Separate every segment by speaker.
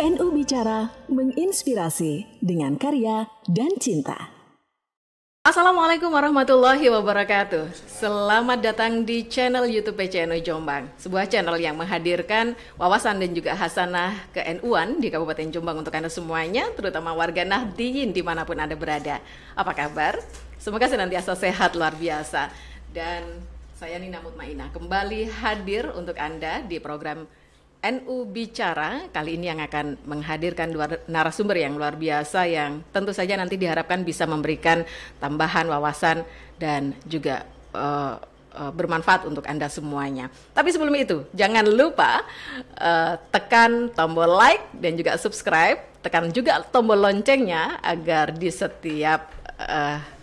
Speaker 1: NU Bicara menginspirasi dengan karya dan cinta.
Speaker 2: Assalamualaikum warahmatullahi wabarakatuh. Selamat datang di channel YouTube PCNU Jombang, sebuah channel yang menghadirkan wawasan dan juga hasanah ke-NU-an di Kabupaten Jombang untuk Anda semuanya, terutama warga Nahdliyin dimanapun Anda berada. Apa kabar? Semoga senantiasa sehat luar biasa. Dan saya Nina Mutmainah kembali hadir untuk Anda di program NU Bicara, kali ini yang akan menghadirkan dua narasumber yang luar biasa yang tentu saja nanti diharapkan bisa memberikan tambahan wawasan dan juga bermanfaat untuk Anda semuanya. Tapi sebelum itu, jangan lupa tekan tombol like dan juga subscribe, tekan juga tombol loncengnya agar di setiap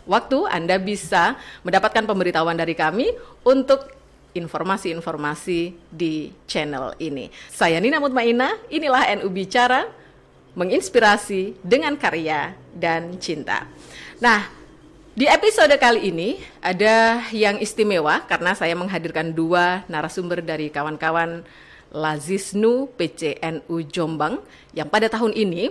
Speaker 2: waktu Anda bisa mendapatkan pemberitahuan dari kami untuk informasi-informasi di channel ini. Saya Nina Mutmainah, inilah NU Bicara, menginspirasi dengan karya dan cinta. Nah, di episode kali ini ada yang istimewa karena saya menghadirkan dua narasumber dari kawan-kawan Lazisnu PCNU Jombang yang pada tahun ini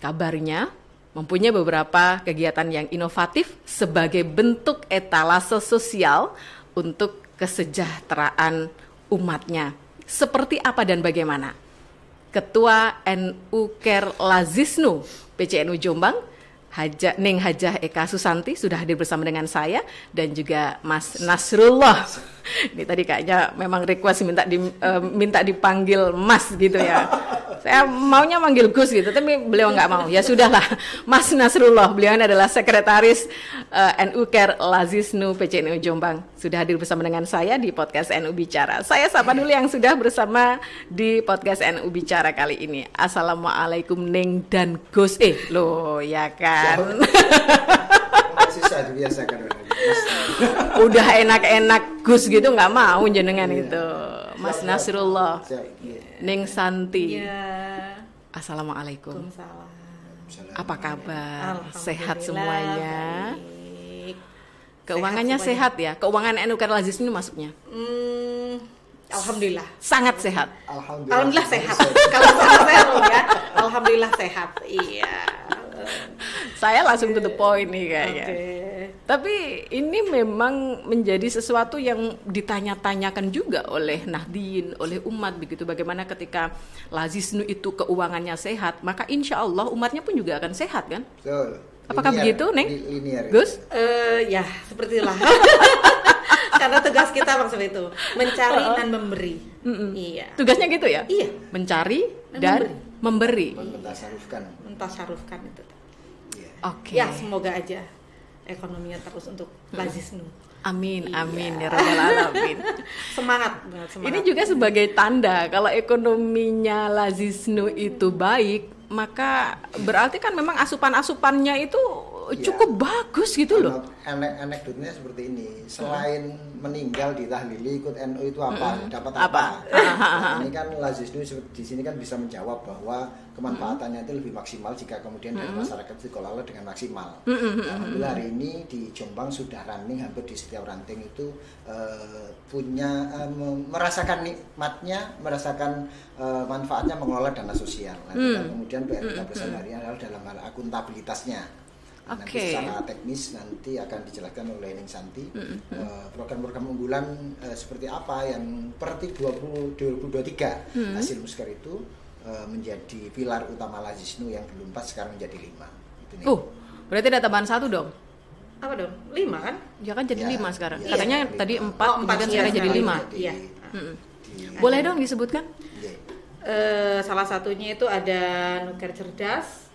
Speaker 2: kabarnya mempunyai beberapa kegiatan yang inovatif sebagai bentuk etalase sosial untuk kesejahteraan umatnya. Seperti apa dan bagaimana? Ketua NU Ker Lazisnu PCNU Jombang, Neng Hajah Eka Susanti sudah hadir bersama dengan saya dan juga Mas Nasrullah. Ini tadi kayaknya memang request minta dipanggil Mas gitu ya. Saya maunya manggil Gus gitu, tapi beliau nggak mau. Ya sudahlah, Mas Nasrullah. Beliau adalah sekretaris NU Ker Lazisnu PCNU Jombang. Sudah hadir bersama dengan saya di podcast NU Bicara. Saya sapa dulu yang sudah bersama di podcast NU Bicara kali ini. Assalamualaikum Neng dan Gus. Loh ya kan.
Speaker 3: Susah dibiasakan.
Speaker 2: Udah enak-enak Gus gitu nggak mau jenengan itu. Mas Nasrullah, Neng Santi.
Speaker 4: Ya.
Speaker 2: Assalamualaikum.
Speaker 4: Waalaikumsalam.
Speaker 2: Apa kabar? Sehat semuanya?
Speaker 4: Baik.
Speaker 2: Keuangannya sehat ya? Keuangan NU Ker Lazisnu masuknya?
Speaker 4: Alhamdulillah.
Speaker 2: Sangat sehat.
Speaker 4: Alhamdulillah sehat. Kalau sangat sehat ya. Alhamdulillah sehat. Iya.
Speaker 2: Saya langsung to the point nih kayaknya.
Speaker 4: Okay.
Speaker 2: Tapi ini memang menjadi sesuatu yang ditanya-tanyakan juga oleh Nahdliyin, oleh umat begitu. Bagaimana ketika Lazisnu itu keuangannya sehat, maka insya Allah umatnya pun juga akan sehat kan?
Speaker 3: Betul.
Speaker 2: Apakah begitu, Neng?
Speaker 3: Linear.
Speaker 2: Gus?
Speaker 4: Ya, seperti itulah. Karena tugas kita bang seperti itu, mencari dan memberi. Iya.
Speaker 2: Tugasnya gitu ya?
Speaker 4: Iya.
Speaker 2: Mencari dan memberi.
Speaker 4: Mentasarufkan itu.
Speaker 2: Oke.
Speaker 4: Ya, semoga aja ekonominya terus untuk Lazisnu.
Speaker 2: Amin, amin ya rabbal alamin.
Speaker 4: Semangat.
Speaker 2: Ini juga sebagai tanda kalau ekonominya Lazisnu itu baik, maka berarti kan memang asupan-asupannya itu cukup bagus gitu loh.
Speaker 3: Anekdotnya seperti ini. Selain meninggal di tahlili ikut NU itu apa? Dapat apa? Ini kan Lazisnu di sini kan bisa menjawab bahwa kemanfaatannya itu lebih maksimal jika kemudian dari masyarakat dikelola dengan maksimal. Alhamdulillah hari ini di Jombang sudah running hampir di setiap ranting itu punya merasakan nikmatnya, merasakan manfaatnya mengelola dana sosial. Nah, kemudian PR kita bersama hari ini adalah dalam hal akuntabilitasnya. Nanti secara teknis nanti akan dijelaskan oleh Neng Santi program-program unggulan seperti apa yang per 2023 hasil musker itu menjadi pilar utama Lazisnu yang dulu 4 sekarang menjadi 5 itu,
Speaker 2: berarti ada tambahan 1 dong?
Speaker 4: Apa dong? 5 kan?
Speaker 2: Ya kan jadi 5 sekarang.
Speaker 4: Iya.
Speaker 2: Katanya tadi 4 kemudian sekarang jadi 5.
Speaker 4: Iya.
Speaker 2: Boleh dong disebutkan?
Speaker 4: Salah satunya itu ada nuker cerdas,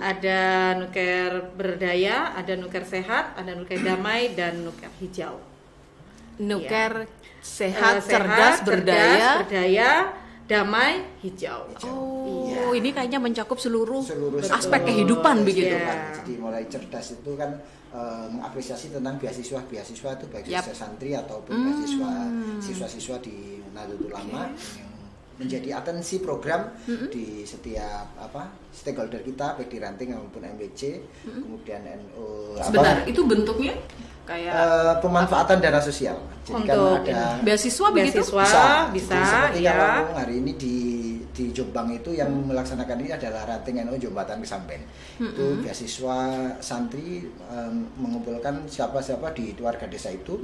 Speaker 4: ada nuker berdaya, ada nuker sehat, ada nuker damai, dan nuker hijau.
Speaker 2: Nuker sehat, cerdas, berdaya,
Speaker 4: damai, hijau.
Speaker 2: Ini kayaknya mencakup seluruh aspek kehidupan begitu.
Speaker 3: Jadi mulai cerdas itu kan mengapresiasi tentang beasiswa itu baik siswa santri ataupun siswa-siswa di Nahdlatul Ulama yang menjadi atensi program di setiap stakeholder kita baik di ranting maupun MBC, kemudian NU.
Speaker 2: Sebentar, itu bentuknya
Speaker 3: pemanfaatan dana sosial. Jadi
Speaker 4: untuk
Speaker 3: kan ada
Speaker 2: beasiswa begitu?
Speaker 4: Bisa,
Speaker 3: seperti
Speaker 4: ya.
Speaker 3: kalau hari ini di Jombang itu yang melaksanakan ini adalah ranting NU Jombatan Kesamben. Itu beasiswa santri mengumpulkan siapa-siapa di warga desa itu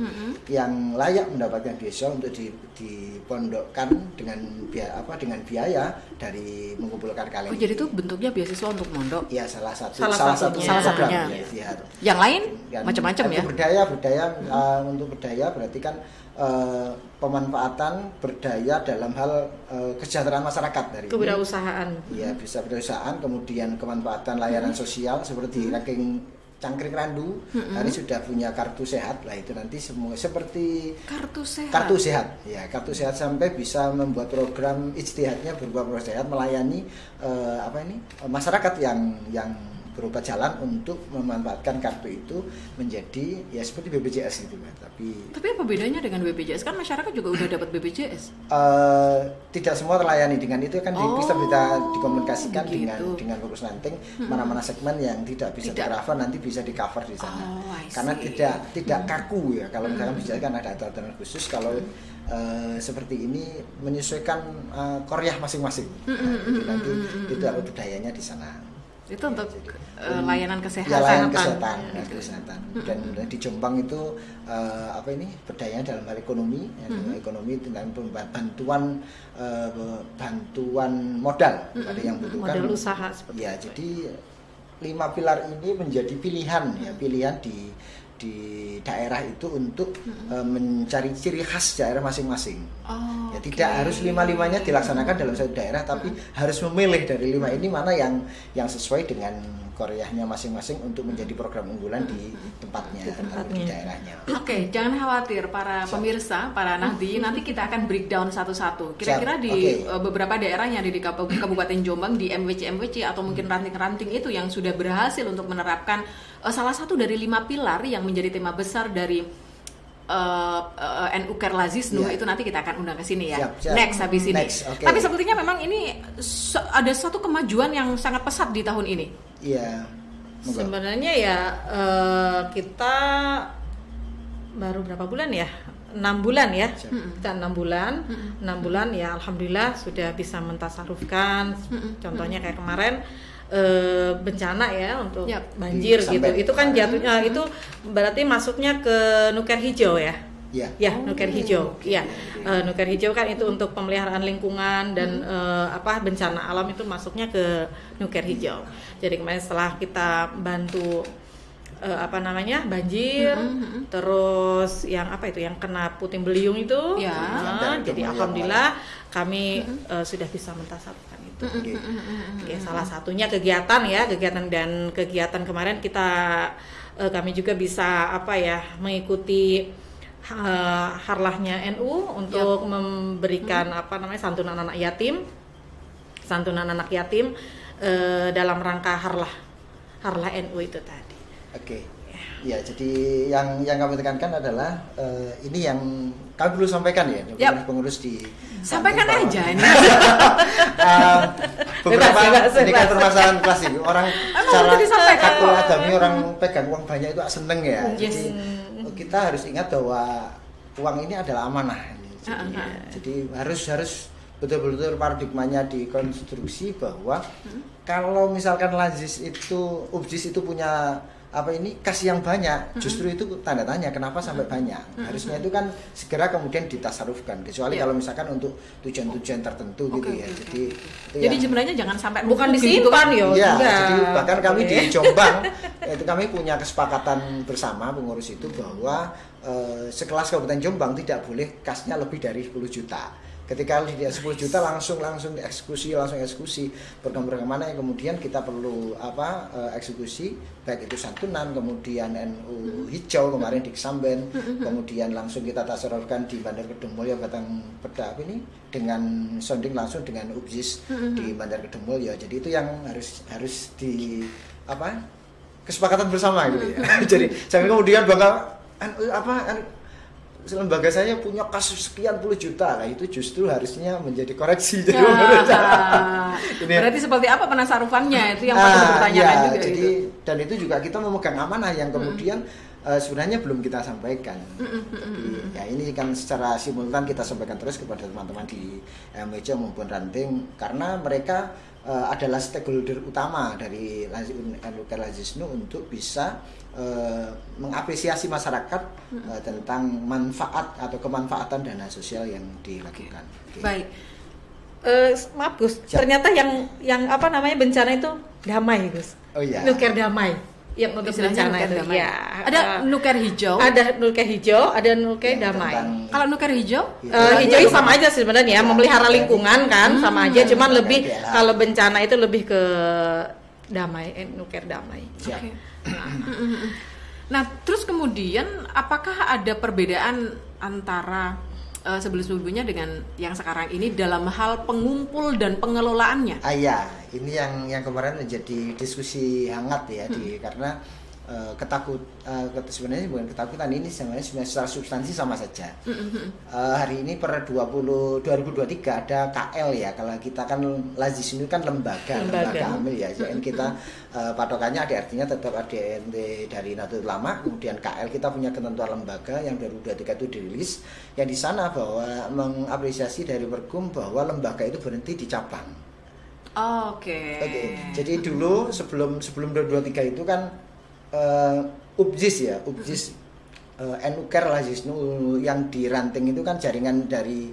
Speaker 3: yang layak mendapatkan beasiswa untuk dipondokkan dengan biaya dari mengumpulkan kalian.
Speaker 2: Oh, jadi itu bentuknya beasiswa untuk mondok?
Speaker 3: Ya, salah satu
Speaker 2: satunya.
Speaker 3: Ya.
Speaker 2: Yang lain macam-macam ya?
Speaker 3: Berdaya untuk berdaya berarti kan pemanfaatan berdaya dalam hal kesejahteraan masyarakat dari
Speaker 4: kewirausahaan.
Speaker 3: Ya, bisa kewirausahaan, kemudian kemanfaatan layanan sosial seperti ranking Cangkring Randu. Hari sudah punya kartu sehat lah, itu nanti semua seperti kartu sehat. Ya, kartu sehat sampai bisa membuat program ijtihadnya berupa program sehat melayani masyarakat yang berupa jalan untuk memanfaatkan kartu itu menjadi ya seperti BPJS gitu kan. Tapi
Speaker 2: apa bedanya dengan BPJS? Kan masyarakat juga udah dapat BPJS.
Speaker 3: Tidak semua terlayani dengan itu kan bisa dikomunikasikan dengan pengurus ranting mana-mana segmen yang tidak bisa di-cover nanti bisa di-cover di sana. Karena tidak kaku ya. Kalau misalkan BPJS kan ada aturan khusus, kalau seperti ini menyesuaikan koryah masing-masing. Jadi nanti itu ada budayanya di sana.
Speaker 2: Itu untuk layanan kesehatan.
Speaker 3: Ya, layanan kesehatan. Dan di Jombang itu berdaya dalam hal ekonomi, ekonomi dengan bantuan modal pada yang membutuhkan
Speaker 4: modal usaha seperti
Speaker 3: ya. Jadi 5 pilar ini menjadi pilihan di daerah itu untuk mencari ciri khas daerah masing-masing. Ya, tidak harus 5-5-nya dilaksanakan dalam satu daerah, tapi harus memilih dari 5 ini mana yang sesuai dengan koryahnya masing-masing untuk menjadi program unggulan di tempatnya. Di daerahnya.
Speaker 2: Oke, jangan khawatir para pemirsa, para nanti kita akan breakdown satu-satu. Kira-kira di beberapa daerahnya di Kabupaten Jombang, di MWC atau mungkin ranting-ranting itu yang sudah berhasil untuk menerapkan salah satu dari 5 pilar yang menjadi tema besar dari NU Kerlazisnu itu nanti kita akan undang ke sini ya.
Speaker 3: Siap.
Speaker 2: Next habis ini.
Speaker 3: Okay.
Speaker 2: Tapi sepertinya memang ini ada satu kemajuan yang sangat pesat di tahun ini.
Speaker 3: Iya.
Speaker 4: Sebenarnya ya kita baru berapa bulan ya? 6 bulan ya. Kita 6 bulan. 6 bulan ya alhamdulillah sudah bisa mentasarufkan. Contohnya kayak kemarin bencana ya untuk banjir gitu. Itu kan jatuhnya itu berarti masuknya ke nuker hijau ya. Ya, nuker hijau. Iya. Nuker hijau kan itu untuk pemeliharaan lingkungan dan bencana alam itu masuknya ke nuker hijau. Jadi kemarin setelah kita bantu banjir, terus yang yang kena puting beliung itu, jadi alhamdulillah kami sudah bisa mentasarufkan itu. Salah satunya kegiatan kemarin kami juga bisa mengikuti harlahnya NU untuk memberikan santunan anak yatim dalam rangka harlah NU itu tadi.
Speaker 3: Oke. Ya, jadi yang kami tekankan adalah ini yang kami perlu sampaikan ya, pengurus di
Speaker 2: sampaikan aja ini.
Speaker 3: Beberapa ini kan permasalahan klasik orang cara satu agami orang pegang uang banyak itu seneng ya. Jadi kita harus ingat bahwa uang ini adalah amanah. Jadi harus betul-betul paradigmanya dikonstruksi bahwa kalau misalkan UBJIS itu punya kas yang banyak, justru itu tanda tanya kenapa sampai banyak. Harusnya itu kan segera kemudian ditasarufkan, kecuali kalau misalkan untuk tujuan-tujuan tertentu gitu ya.
Speaker 2: Jadi sebenarnya jangan sampai
Speaker 4: bukan disimpan
Speaker 3: jadi bahkan kami di Jombang itu kami punya kesepakatan bersama pengurus itu bahwa sekelas Kabupaten Jombang tidak boleh kasnya lebih dari 10 juta. Ketika dia 10 juta langsung eksekusi program-program mana yang kemudian kita perlu eksekusi, baik itu santunan, kemudian NU hijau kemarin di Kesamben, kemudian langsung kita tasarufkan di Bandar Kedung Mulya Batang Peda dengan sounding langsung dengan UBJIS di Bandar Kedung Mulya. Jadi itu yang harus di kesepakatan bersama gitu ya. Jadi jangan kemudian lembaga saya punya kasus sekian puluh juta lah, itu justru harusnya menjadi koreksi. Jadi
Speaker 2: berarti seperti apa penasarufannya itu yang patut dipertanyakan juga.
Speaker 3: Jadi dan itu juga kita memegang amanah yang kemudian sebenarnya belum kita sampaikan. Tapi ya ini kan secara simultan kita sampaikan terus kepada teman-teman di MWC maupun ranting, karena mereka adalah stakeholder utama dari Lazisnu untuk bisa mengapresiasi masyarakat tentang manfaat atau kemanfaatan dana sosial yang dilakukan.
Speaker 2: Baik.
Speaker 4: Maaf Gus, ternyata yang apa namanya bencana itu damai Gus.
Speaker 3: Oh iya.
Speaker 4: Nuker damai. Yang untuk bencana itu. Ya.
Speaker 2: Ada nuker hijau.
Speaker 4: Ada nuker hijau, ada nuker damai.
Speaker 2: Kalau nuker hijau?
Speaker 4: Hijau sama aja sebenarnya, memelihara lingkungan kan, sama aja. Cuman lebih kalau bencana itu lebih ke damai, nuker damai.
Speaker 2: Okay. Nah, terus kemudian apakah ada perbedaan antara sebelum-sebelumnya dengan yang sekarang ini dalam hal pengumpul dan pengelolaannya?
Speaker 3: Iya, ini yang kemarin menjadi diskusi hangat ya, karena sebenarnya bukan ketakutan, ini sebenarnya secara substansi sama saja. Hari ini per 2023 ada KL ya, kalau kita kan Lazisnu kan lembaga amil ya, jadi kita patokannya artinya tetap ADNT dari Nahdlatul Ulama, kemudian KL kita punya ketentuan lembaga yang 2023 itu dirilis, yang di sana bahwa mengapresiasi dari Pergum bahwa lembaga itu berhenti di cabang.
Speaker 2: Oke.
Speaker 3: Jadi dulu sebelum 2023 itu kan UBJIS NUKER Lazisnu yang di ranting itu kan jaringan dari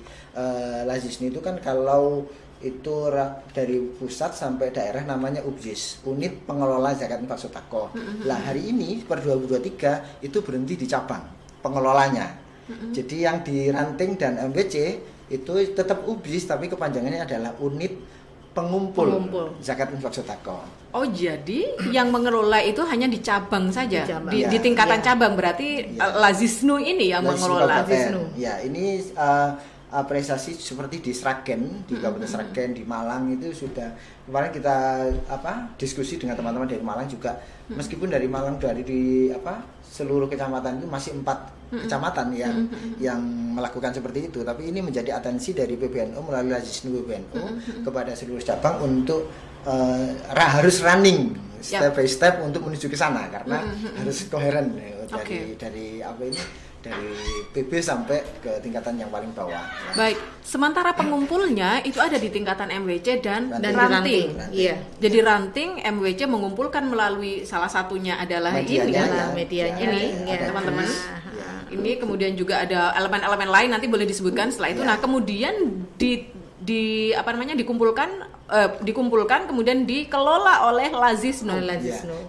Speaker 3: Lazisnu itu kan kalau itu dari pusat sampai daerah namanya UBJIS, Unit Pengelola Zakat Infak Sedekah. Lah hari ini per 2023 itu berhenti di cabang pengelolanya. Jadi yang di ranting dan MWC itu tetap UBJIS tapi kepanjangannya adalah Unit Pengumpul Zakat Infak Sedekah.
Speaker 2: Oh, jadi yang mengelola itu hanya di cabang saja, di tingkatan cabang, berarti Lazisnu ini yang mengelola. Lazisnu.
Speaker 3: Ya, ini apresiasi seperti di Sragen, di Kabupaten Sragen, di Malang itu sudah kemarin kita diskusi dengan teman-teman dari Malang juga, meskipun dari Malang dari seluruh kecamatan itu masih 4 kecamatan yang melakukan seperti itu, tapi ini menjadi atensi dari PBNU melalui Lazisnu PBNU kepada seluruh cabang untuk harus running step by step untuk menuju ke sana, karena harus koheren dari PB sampai ke tingkatan yang paling bawah.
Speaker 2: Baik, sementara pengumpulnya itu ada di tingkatan MWC dan ranting.
Speaker 4: Iya.
Speaker 2: Jadi ranting MWC mengumpulkan melalui salah satunya adalah medianya ini, teman-teman. Ini kemudian juga ada elemen-elemen lain, nanti boleh disebutkan setelah itu. Nah, kemudian dikumpulkan kemudian dikelola oleh Lazisnu.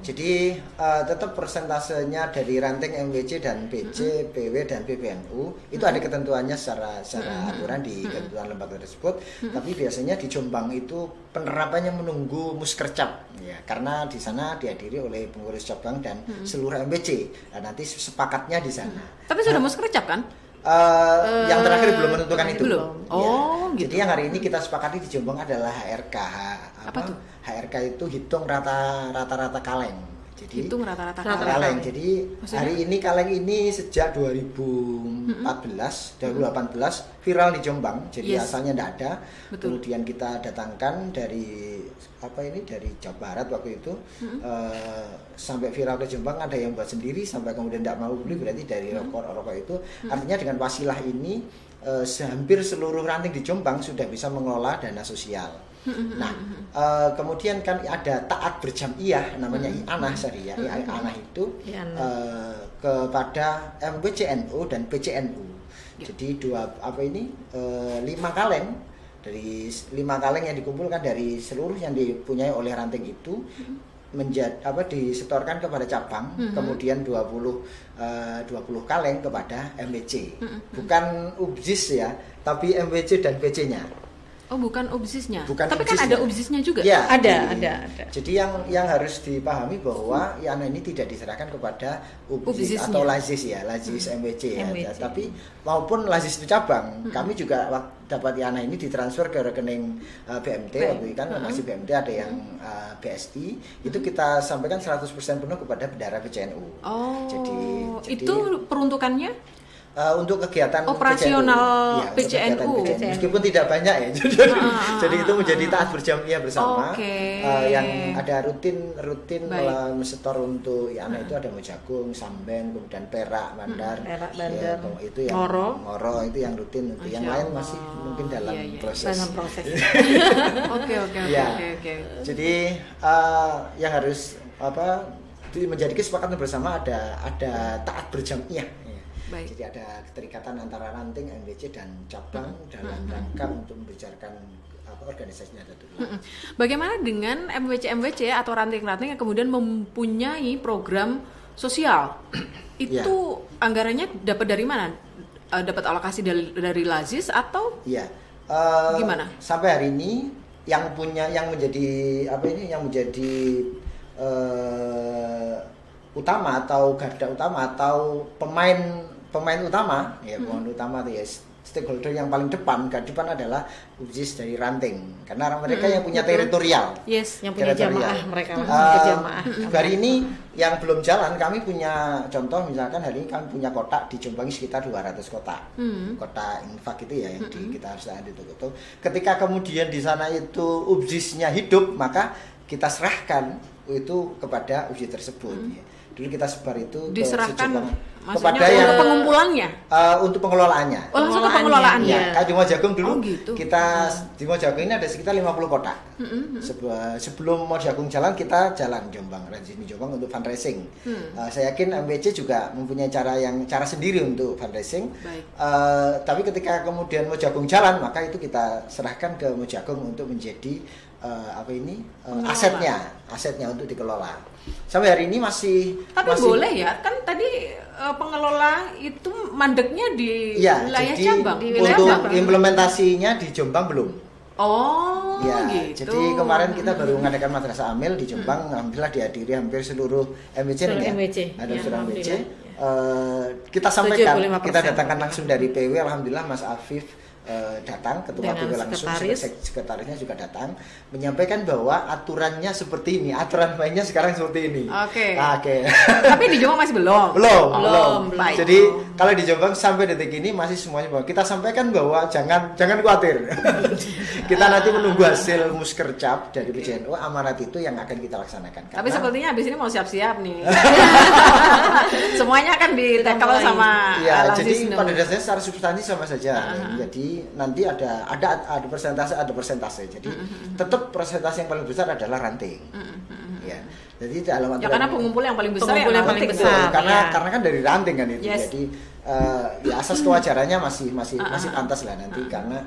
Speaker 3: Jadi tetap persentasenya dari ranting MWC dan PC, PW dan PBNU itu ada ketentuannya secara aturan di ketentuan lembaga tersebut. Tapi biasanya di Jombang itu penerapannya menunggu Muskercap ya, karena di sana dihadiri oleh pengurus cabang dan seluruh MWC. Nah, nanti sepakatnya di sana.
Speaker 2: Tapi sudah Muskercap kan?
Speaker 3: Yang terakhir belum menentukan itu.
Speaker 2: Belum.
Speaker 3: Gitu. Jadi yang hari ini kita sepakati di Jombang adalah HRK.
Speaker 2: Apa tuh?
Speaker 3: HRK itu hitung rata-rata kaleng. Jadi
Speaker 2: hitung rata-rata
Speaker 3: kaleng. Jadi maksudnya? Hari ini kaleng ini sejak 2018 viral di Jombang. Jadi asalnya tidak ada. Betul. Kemudian kita datangkan dari Jawa Barat waktu itu sampai viral ke Jombang, ada yang buat sendiri sampai kemudian tidak mau beli, berarti dari rokok itu. Artinya dengan wasilah ini hampir seluruh ranting di Jombang sudah bisa mengelola dana sosial. Nah, kemudian kan ada taat berjamiyah namanya I'anah Syariah. I'anah itu kepada MWCNU dan PCNU. Jadi 5 kaleng dari 5 kaleng yang dikumpulkan dari seluruh yang dipunyai oleh ranting itu disetorkan kepada cabang, kemudian 20 kaleng kepada MWC. Bukan UBJIS ya, tapi MWC dan PC-nya.
Speaker 2: Oh, bukan UBJIS-nya.
Speaker 3: Tapi
Speaker 2: kan ada UBJIS-nya juga.
Speaker 3: Ya,
Speaker 4: ada.
Speaker 3: Jadi yang harus dipahami bahwa I'anah ini tidak diserahkan kepada UBJIS atau Lazis ya, Lazis MWC ya. Tapi maupun Lazis itu cabang, kami juga dapat I'anah ini ditransfer ke rekening BMT waktu itu kan masih BMT, ada yang BSI, itu kita sampaikan 100% penuh kepada bendahara PCNU.
Speaker 2: Oh. Jadi itu peruntukannya?
Speaker 3: untuk kegiatan
Speaker 2: operasional
Speaker 3: PCNU. Meskipun tidak banyak ya, jadi itu menjadi taat berjamaah bersama. Yang ada rutin setor untuk anak itu ada Mojagung, Samben, kemudian Perak, Bandar, itu yang Ngoro itu yang rutin. Untuk yang lain masih mungkin dalam proses. Oke. Jadi yang harus menjadi kesepakatan bersama ada taat berjamaah.
Speaker 2: Baik.
Speaker 3: Jadi ada keterikatan antara ranting MWC dan cabang dalam rangka untuk membicarakan organisasi Nahdlatul.
Speaker 2: Bagaimana dengan MWC atau ranting-ranting yang kemudian mempunyai program sosial? Itu anggarannya dapat dari mana? Dapat alokasi dari Lazis atau?
Speaker 3: Gimana? Sampai hari ini yang menjadi utama atau garda utama atau pemain utama itu ya stakeholder yang paling depan adalah UBSIS dari ranting karena mereka yang punya teritorial,
Speaker 4: yang punya jamaah mereka jamaah.
Speaker 3: Hari ini yang belum jalan kami punya contoh, misalkan hari ini kami punya kotak di Jombang sekitar 200 kotak kotak infak itu ya yang kita harus ada itu. Ketika kemudian di sana itu UBSIS-nya hidup, maka kita serahkan itu kepada UBSIS tersebut. Dulu kita sebar itu
Speaker 2: diserahkan
Speaker 3: kepada yang
Speaker 2: pengumpulannya,
Speaker 3: untuk pengelolaannya.
Speaker 2: Langsung ke pengelolaannya.
Speaker 3: Ya, kayak di Mojagung dulu.
Speaker 2: Gitu.
Speaker 3: Kita di Mojagung ini ada sekitar 50 kotak. Sebelum Mojagung jalan, kita jalan Jombang, Razis Jombang untuk fundraising. Saya yakin MWC juga mempunyai cara sendiri untuk fundraising. Tapi ketika kemudian Mojagung jalan, maka itu kita serahkan ke Mojagung untuk menjadi asetnya untuk dikelola. Sampai hari ini masih
Speaker 2: boleh ya, kan tadi pengelola itu mandeknya di wilayah cabang.
Speaker 3: Untuk implementasinya di Jombang belum.
Speaker 2: Gitu.
Speaker 3: Jadi kemarin kita baru mengadakan madrasah amil di Jombang, alhamdulillah dihadiri hampir seluruh MWC. Ada seluruh MWC. Kita sampaikan, kita datangkan langsung dari PW, alhamdulillah Mas Afif datang, ketua PW langsung, sekretarisnya juga datang, menyampaikan bahwa aturannya seperti ini, aturan mainnya sekarang seperti ini.
Speaker 2: Oke. Tapi di Jombang masih belum.
Speaker 3: Baik. Jadi kalau di Jombang sampai detik ini masih semuanya bahwa kita sampaikan bahwa jangan khawatir. Kita nanti menunggu hasil muskercap dari PCNU, amarat itu yang akan kita laksanakan.
Speaker 2: Tapi sepertinya habis ini mau siap-siap nih. Semuanya akan di-tackle sama
Speaker 3: Lazis. Jadi pada dasarnya secara substansi sama saja. Jadi nanti ada persentase. Jadi tetap persentase yang paling besar adalah ranting. Ya. Jadi dalam
Speaker 2: karena pengumpul yang paling besar
Speaker 3: karena kan dari ranting kan itu. Jadi asas kewajarannya masih pantas lah nanti karena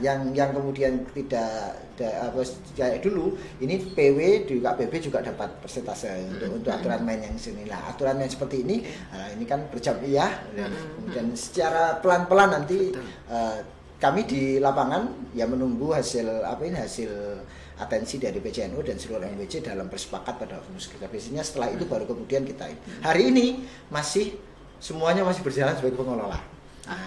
Speaker 3: yang kemudian tidak kayak dulu ini PW juga PB juga dapat persentase untuk aturan main yang sini lah. Aturan yang seperti ini ini kan berjamaah dan secara pelan-pelan nanti kami di lapangan menunggu hasil atensi dari PCNU dan seluruh MWC dalam bersepakat pada muskercap. Biasanya setelah itu baru kemudian kita hari ini semuanya masih berjalan sebagai pengelola.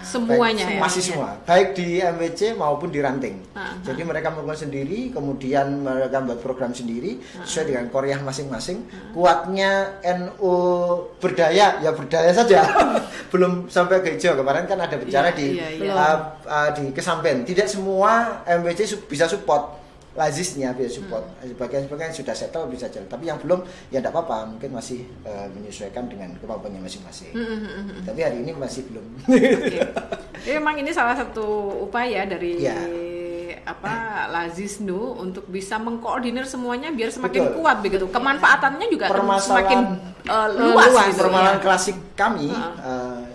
Speaker 2: Semuanya
Speaker 3: masih semua, baik di MWC maupun di ranting. Jadi mereka melakukan sendiri, kemudian mereka membuat program sendiri sesuai dengan korea masing-masing. Kuatnya NU berdaya saja. Belum sampai ke hijau. Kemarin kan ada bicara di Kesamben. Tidak semua MWC bisa support. Lazisnya bisa support, sebagian sudah settle bisa jalan, tapi yang belum tidak apa-apa, mungkin masih menyesuaikan dengan kemampuannya masing-masing. Tapi hari ini masih belum.
Speaker 2: Jadi memang ini salah satu upaya dari Lazisnu untuk bisa mengkoordinir semuanya biar semakin kuat begitu. Kemanfaatannya juga semakin luas.
Speaker 3: Permasalahan klasik kami,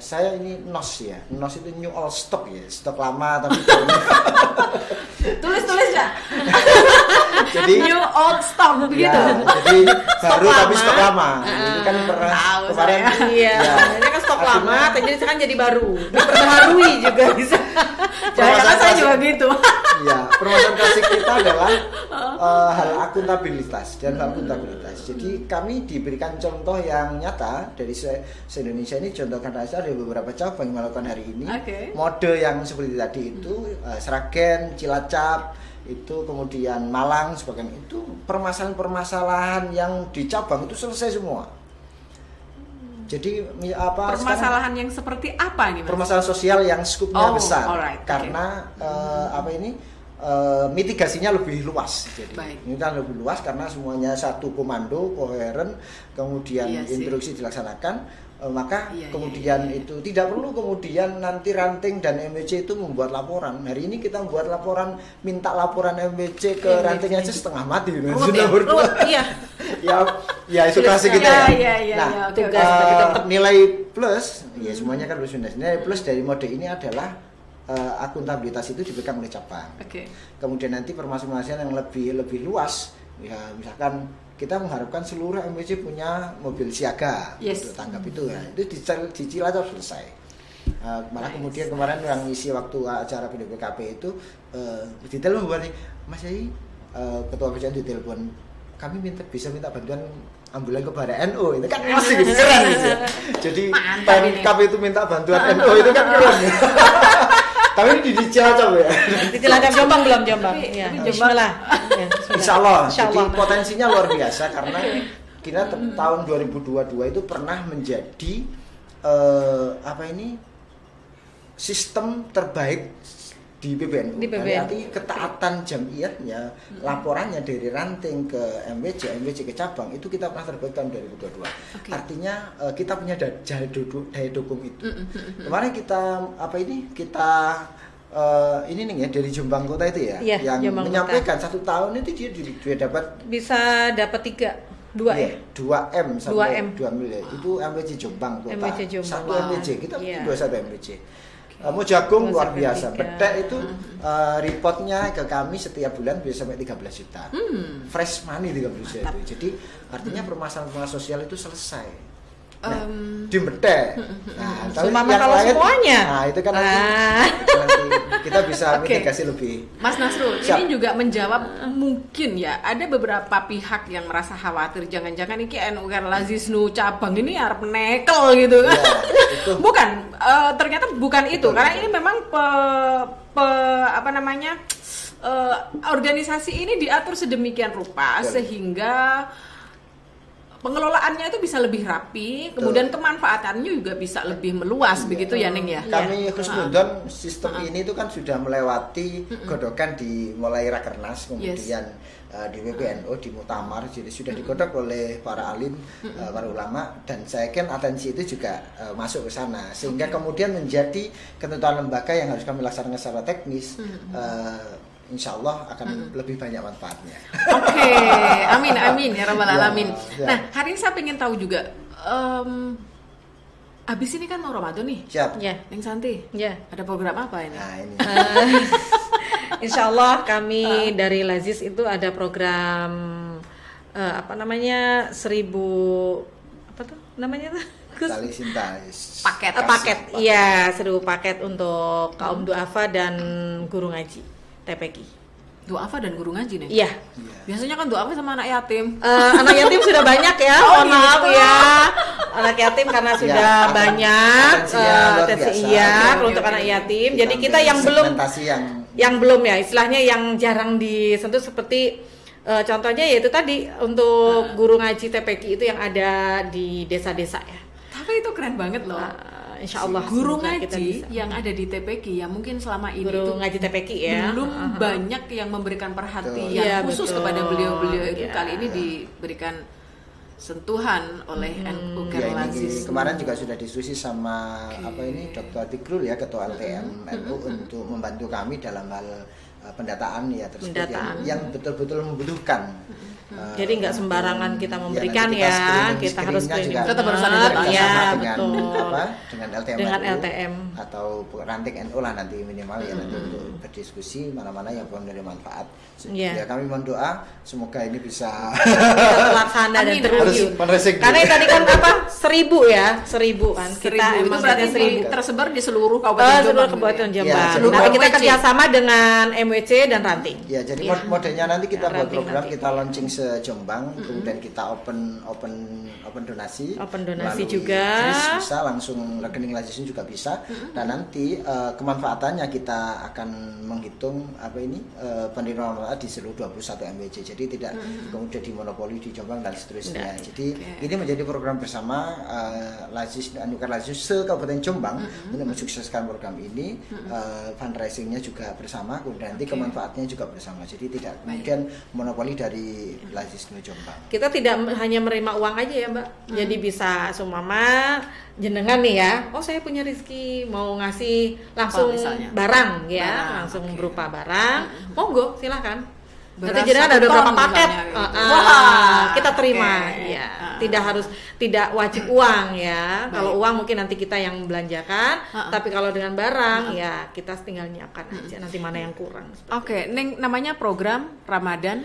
Speaker 3: saya ini NOS ya. NOS itu new old stock ya, stok lama tapi
Speaker 2: tulis ya.
Speaker 3: Jadi
Speaker 2: new old stock begitu.
Speaker 3: Jadi baru tapi stok lama. Ini kan pernah kemarin.
Speaker 4: Ini kan stok lama, jadi sekarang jadi baru. Diperbaharui juga bisa.
Speaker 2: Jangan saya juga gitu.
Speaker 3: Permasalahan klasik kita adalah hal akuntabilitas. Jadi kami diberikan contoh yang nyata dari se-Indonesia ini, contoh karena ada beberapa cabang yang melakukan hari ini. Mode yang seperti tadi itu Sragen, Cilacap, itu kemudian Malang sebagainya, itu permasalahan-permasalahan yang di cabang itu selesai semua. Jadi apa?
Speaker 2: Permasalahan yang seperti apa nih, Mas?
Speaker 3: Permasalahan sosial yang skupnya besar.
Speaker 2: Alright,
Speaker 3: karena apa ini? Mitigasinya lebih luas. Jadi ini kan lebih luas karena semuanya satu komando koheren, kemudian instruksi dilaksanakan. Maka kemudian itu tidak perlu kemudian nanti ranting dan MWC itu membuat laporan. Hari ini kita membuat laporan, minta laporan MWC ke ranting aja setengah mati. Sudah berdua. Ya itu klasik kita ya. Nah, nilai plus, ya semuanya kan plus minus. Nilai plus dari mode ini adalah akuntabilitas itu dipegang oleh cabang. Kemudian nanti permasalahan yang lebih luas, ya misalkan kita mengharapkan seluruh MWC punya mobil siaga untuk tanggap itu ya. Itu di Cilacap selesai. Malah kemudian kemarin yang isi waktu acara PDPKP itu ditelepon buat Mas Yai, ketua PCN ditelepon, kami bisa minta bantuan ambulan kepada NU, itu kan masih keren gitu ya. Jadi PMKP itu minta bantuan NU itu kan keren. Tapi di Cilacap ya.
Speaker 4: Di Cilacap Jombang belum Jombang. Ya, Bismillah.
Speaker 3: Insya Allah. Jadi potensinya luar biasa karena kita tahun 2022 itu pernah menjadi sistem terbaik di PBNU. Berarti ketaatan jamiahnya, laporannya dari ranting ke MWC ke cabang itu kita pernah terbaik tahun 2022. Artinya kita punya daya dukung itu. Kemarin kita ini nih ya dari Jombang Kota itu ya, yang Jombang menyampaikan Kota. 1 tahun itu dia
Speaker 4: bisa dapat 2 M
Speaker 3: sampai 2 miliar. Itu MWC Jombang Kota. Satu MWC kita punya 21 MWC. Mau jagung luar biasa. Betek itu reportnya ke kami setiap bulan bisa sampai 13 juta. Fresh money 13 juta itu. Jadi artinya permasalahan sosial itu selesai. Nah, di betek. Nah, tapi yang lain
Speaker 4: semuanya.
Speaker 3: Nah, itu kan nanti kita bisa mitigasi lebih.
Speaker 2: Mas Nasrul, ini juga menjawab mungkin ya ada beberapa pihak yang merasa khawatir jangan-jangan ini NU Lazisnu cabang ini arep nekel gitu kan. Ya, bukan, ternyata bukan itu. Karena ini memang organisasi ini diatur sedemikian rupa sehingga pengelolaannya itu bisa lebih rapi, kemudian kemanfaatannya juga bisa lebih meluas, begitu ya Neng ya?
Speaker 3: Kami khusnudon sistem ini itu kan sudah melewati godokan di mulai Rakernas, kemudian di PBNU, di Muktamar, jadi sudah digodok oleh para alim, para ulama, dan saya yakin atensi itu juga masuk ke sana, sehingga kemudian menjadi ketentuan lembaga yang harus kami laksanakan secara teknis. Insya Allah akan lebih banyak manfaatnya.
Speaker 2: Oke, amin ya rabbal alamin. Nah, hari ini saya pengen tahu juga, habis ini kan mau Ramadan nih.
Speaker 3: Siap.
Speaker 4: Ya.
Speaker 2: Neng Santi.
Speaker 4: Ya.
Speaker 2: Ada program apa ini?
Speaker 3: Nah, ini.
Speaker 4: Insya Allah kami dari Lazis itu ada program 1000
Speaker 3: Tali cinta.
Speaker 4: Paket. Iya, 1000 paket untuk kaum duafa dan guru ngaji. TPQ.
Speaker 2: Duafa dan guru ngaji nih?
Speaker 4: Iya.
Speaker 2: Biasanya kan duafa sama anak yatim.
Speaker 4: Anak yatim sudah banyak ya. Mohon maaf ya. Anak yatim karena sudah banyak. Untuk anak yatim. Jadi kita yang belum ya, istilahnya yang jarang disentuh seperti contohnya yaitu tadi untuk guru ngaji TPQ itu yang ada di desa-desa ya.
Speaker 2: Tapi itu keren banget loh.
Speaker 4: Insya Allah
Speaker 2: guru ngaji yang ada di TPQ ya mungkin selama ini
Speaker 4: guru ngaji TPQ ya
Speaker 2: belum banyak yang memberikan perhatian khusus kepada beliau-beliau itu. Kali ini diberikan sentuhan oleh NU Lazis.
Speaker 3: Kemarin juga sudah diskusi sama Dr. Tigrul ya, ketua LTM NU untuk membantu kami dalam hal pendataan ya tersebut yang betul-betul membutuhkan.
Speaker 4: Jadi nggak sembarangan kita memberikan kita harus screening.
Speaker 2: Tetap harus ada
Speaker 3: dengan LTM,
Speaker 4: dengan LTM
Speaker 3: atau ranting NU lah nanti minimal ya nanti untuk berdiskusi mana-mana yang menerima manfaat. Ya kami mohon doa semoga ini bisa
Speaker 4: terlaksana dan terwujud. Karena tadi kan 1000 kan. Kita
Speaker 2: itu berarti tersebar di seluruh kabupaten
Speaker 4: Jombang. Tapi kita kerjasama dengan MWC dan ranting.
Speaker 3: Ya, jadi modenya nanti kita buat program,
Speaker 4: nanti.
Speaker 3: kita launching se-Jombang, kemudian kita open donasi.
Speaker 4: Open donasi
Speaker 3: melalui
Speaker 4: juga.
Speaker 3: Kris bisa langsung rekening Lazisnu juga bisa. Dan nanti kemanfaatannya kita akan menghitung penerimaan manfaat di seluruh 21 MWC. Jadi tidak kemudian dimonopoli di Jombang dan seterusnya. Jadi ini menjadi program bersama Lazisnu Anugerah Lazisnu se-Kabupaten Jombang untuk mensukseskan program ini. Fundraisingnya juga bersama, kemudian nanti kemanfaatnya juga bersama. Jadi tidak kemudian monopoli dari Lazisnu Jombang.
Speaker 4: Kita tidak hanya menerima uang aja ya Mbak. Jadi bisa sumama jenengan nih ya. Oh saya punya rezeki mau ngasih langsung barang ya, langsung berupa barang. Monggo silakan. Nanti jenengan ada berapa paket? Kita terima. Ya. Tidak wajib uang ya. Kalau uang mungkin nanti kita yang belanjakan. Tapi kalau dengan barang ya kita tinggal nyiapkan aja. Nanti mana yang kurang.
Speaker 2: Oke, Neng, namanya program Ramadan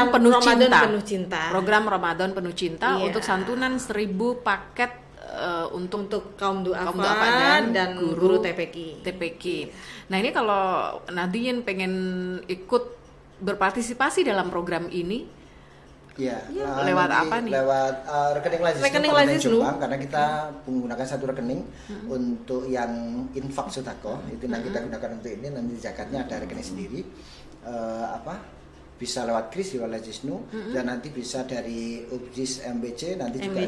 Speaker 4: Penuh Cinta.
Speaker 2: Program Ramadan Penuh Cinta untuk santunan 1000 paket untuk
Speaker 4: kaum duafa dan guru
Speaker 2: TPQ. Nah, ini kalau Nadine pengen ikut berpartisipasi dalam program ini, lewat apa nih?
Speaker 3: Lewat rekening Lazisnu Jombang, karena kita menggunakan satu rekening untuk yang infak sedekah. Itu nanti kita gunakan untuk ini, nanti zakatnya ada rekening sendiri. Bisa lewat Kris lewat Lazisnu dan nanti bisa dari UBJIS MBC nanti juga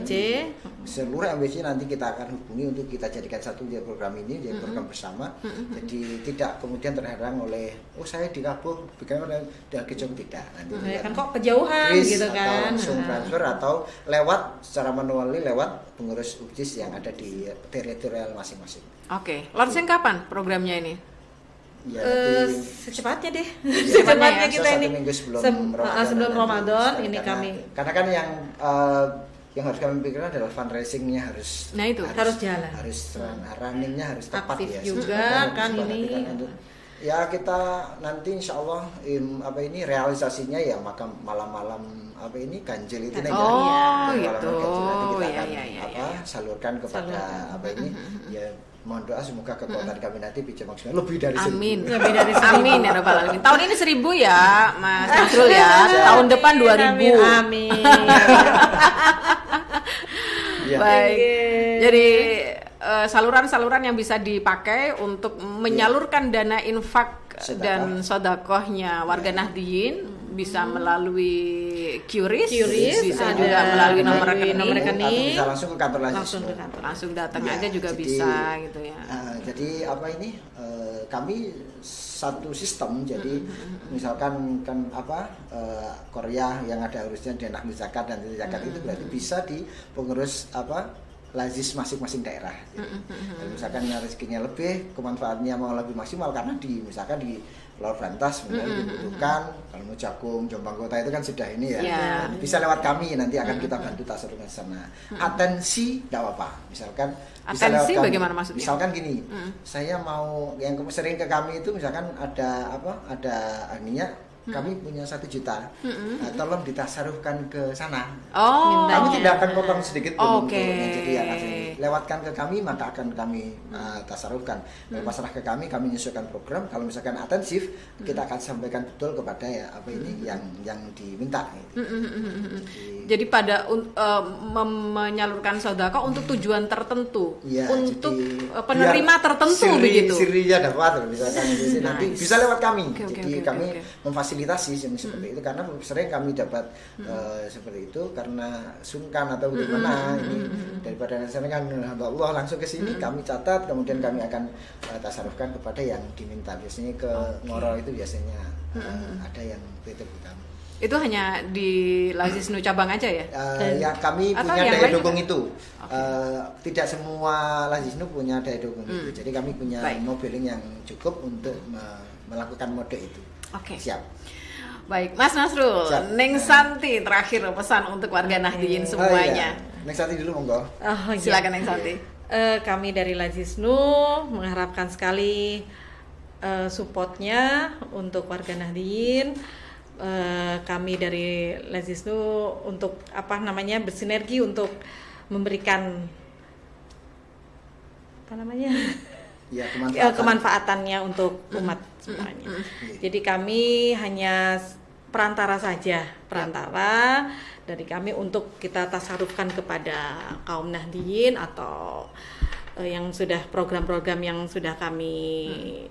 Speaker 3: seluruh MBC nanti kita akan hubungi untuk kita jadikan satu di program ini, jadi program bersama. Jadi tidak kemudian terhalang oleh saya di Kabupaten bagaimana dari Kejong, tidak. Nanti
Speaker 4: kan kok kejauhan
Speaker 3: Kris,
Speaker 4: gitu kan.
Speaker 3: Atau langsung transfer atau lewat secara manual lewat pengurus UBJIS yang ada di teritorial masing-masing.
Speaker 2: Oke, launching kapan programnya ini?
Speaker 3: Ya,
Speaker 4: secepatnya deh.
Speaker 3: Secepatnya
Speaker 4: kita ini
Speaker 3: minggu sebelum
Speaker 4: Ramadan ini kami.
Speaker 3: Karena kan yang harus kami pikirkan adalah fundraisingnya harus.
Speaker 2: Nah itu
Speaker 4: harus jalan.
Speaker 3: Harus runningnya harus tepat
Speaker 4: aktif
Speaker 3: ya.
Speaker 4: juga kan ini.
Speaker 3: Ya kita nanti insya Allah realisasinya ya malam-malam ganjil itu
Speaker 2: gitu.
Speaker 3: Nanti kita akan salurkan kepada ya. Mohon doa semoga kekuatan kami nanti bisa maksimal lebih dari 1000.
Speaker 2: Amin ya rabbal alamin. Tahun ini 1000 ya Mas Nasrul ya. Tahun depan 2000.
Speaker 4: Amin.
Speaker 2: Baik. Jadi saluran-saluran yang bisa dipakai untuk menyalurkan dana infak dan sedekahnya warga Nahdien bisa melalui QRIS, bisa juga melalui nomor rekening,
Speaker 3: bisa langsung ke kantor
Speaker 2: langsung datang aja juga bisa gitu ya.
Speaker 3: Jadi kami satu sistem, jadi misalkan kan Korea yang ada urusnya dana zakat dan zakat itu berarti bisa di pengurus Lazis masing-masing daerah. Jadi, misalkan rezekinya lebih, kemanfaatnya mau lebih maksimal karena misalkan di Laut Rantas dibutuhkan, kalau mau Jagung, Jombang Kota itu kan sudah ini ya. Bisa lewat kami, nanti akan kita bantu tasarufkan sana. Atensi tidak apa-apa. Misalkan
Speaker 2: atensi bagaimana maksudnya?
Speaker 3: Misalkan gini, saya mau yang sering ke kami itu misalkan ada kami punya 1 juta, tolong ditasarufkan ke sana. Kami tidak akan potong sedikit pun jadi akan lewatkan ke kami, maka akan kami tasarufkan. Kalau pasrah ke kami menyesuaikan program. Kalau misalkan atensif, kita akan sampaikan betul kepada yang diminta.
Speaker 2: Jadi pada menyalurkan sedekah untuk tujuan tertentu, untuk penerima tertentu begitu.
Speaker 3: Sirinya dapat misalkan nanti bisa lewat kami. Jadi kami memfasilitasi yang seperti itu karena sering kami dapat seperti itu karena sungkan atau bagaimana ini daripada sana kan Allah langsung ke sini kami catat, kemudian kami akan tasarufkan kepada yang diminta. Biasanya ke Ngoro itu biasanya ada yang titip ke kami.
Speaker 2: Itu hanya di Lazisnu cabang aja ya?
Speaker 3: Ya kami punya daya dukung itu. Tidak semua Lazisnu punya daya dukung itu. Jadi kami punya modeling yang cukup untuk melakukan mode itu.
Speaker 2: Oke.
Speaker 3: Siap.
Speaker 2: Baik, Mas Nasrul, Neng Santi terakhir pesan untuk warga Nahdien semuanya.
Speaker 3: Neng Santi dulu monggo.
Speaker 2: Silakan Neng Santi.
Speaker 4: Kami dari Lazisnu mengharapkan sekali supportnya untuk warga Nahdien. Kami dari Lazisnu untuk bersinergi untuk memberikan kemanfaatannya untuk umat sebenarnya. Jadi kami hanya perantara saja, perantara dari kami untuk kita tasarufkan kepada kaum Nahdiyin atau yang sudah program-program yang sudah kami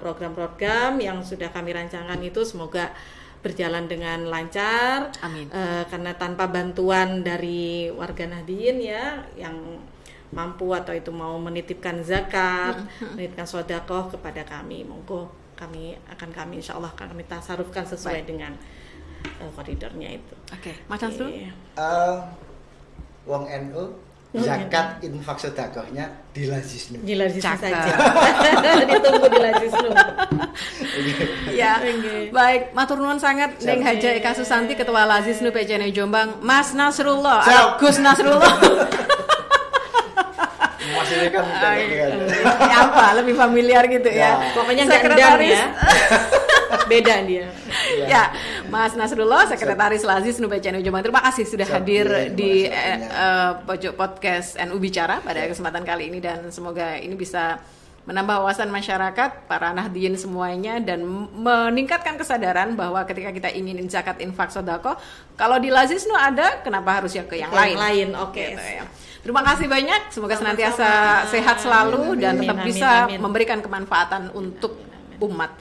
Speaker 4: program-program yang sudah kami rancangkan itu semoga berjalan dengan lancar.
Speaker 2: Amin.
Speaker 4: Karena tanpa bantuan dari warga Nahdiyin ya yang mampu atau itu mau menitipkan zakat, menitipkan sedekah kepada kami, monggo kami insya Allah akan kami tasarufkan sesuai dengan koridornya itu.
Speaker 2: Oke, Mas Nasrul?
Speaker 3: Wong NU zakat infak sedekahnya di Lazisnu.
Speaker 4: Di Lazisnu saja. Ditunggu di Lazisnu.
Speaker 2: Ya, baik, matur nuwun sangat Neng Haja Eka Susanti Ketua Lazisnu PCNU Jombang, Mas Nasrullah, Gus Nasrullah.
Speaker 3: Maksudnya kan
Speaker 2: apa lebih familiar gitu ya.
Speaker 4: Pokoknya sekretaris ya. Beda dia.
Speaker 2: Ya, Mas Nasrullah, Sekretaris Lazisnu PCNU Jombang. Terima kasih sudah hadir di pojok podcast NU Bicara pada kesempatan kali ini dan semoga ini bisa menambah wawasan masyarakat, para Nahdiyin semuanya dan meningkatkan kesadaran bahwa ketika kita ingin zakat infak sedekah, kalau di Lazisnu ada, kenapa harus ya ke yang lain?
Speaker 4: Oke.
Speaker 2: Gitu ya. Terima kasih banyak, semoga senantiasa sehat selalu dan tetap bisa memberikan kemanfaatan untuk umat.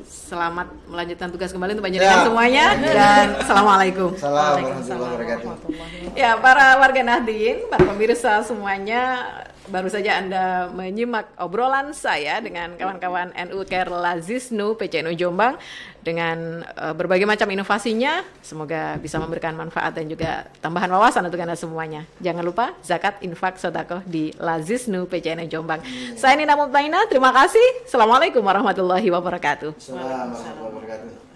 Speaker 2: Selamat melanjutkan tugas kembali untuk panjenengan semuanya dan assalamualaikum.
Speaker 3: Assalamualaikum warahmatullahi wabarakatuh.
Speaker 2: Ya, para warga Nahdiyin, para pemirsa semuanya, baru saja Anda menyimak obrolan saya dengan kawan-kawan NU Care Lazisnu PCNU Jombang dengan berbagai macam inovasinya. Semoga bisa memberikan manfaat dan juga tambahan wawasan untuk Anda semuanya. Jangan lupa zakat infak sedekah di Lazisnu PCNU Jombang. Saya Nina Mutmainah, terima kasih. Assalamualaikum warahmatullahi wabarakatuh.
Speaker 3: Assalamualaikum warahmatullahi wabarakatuh.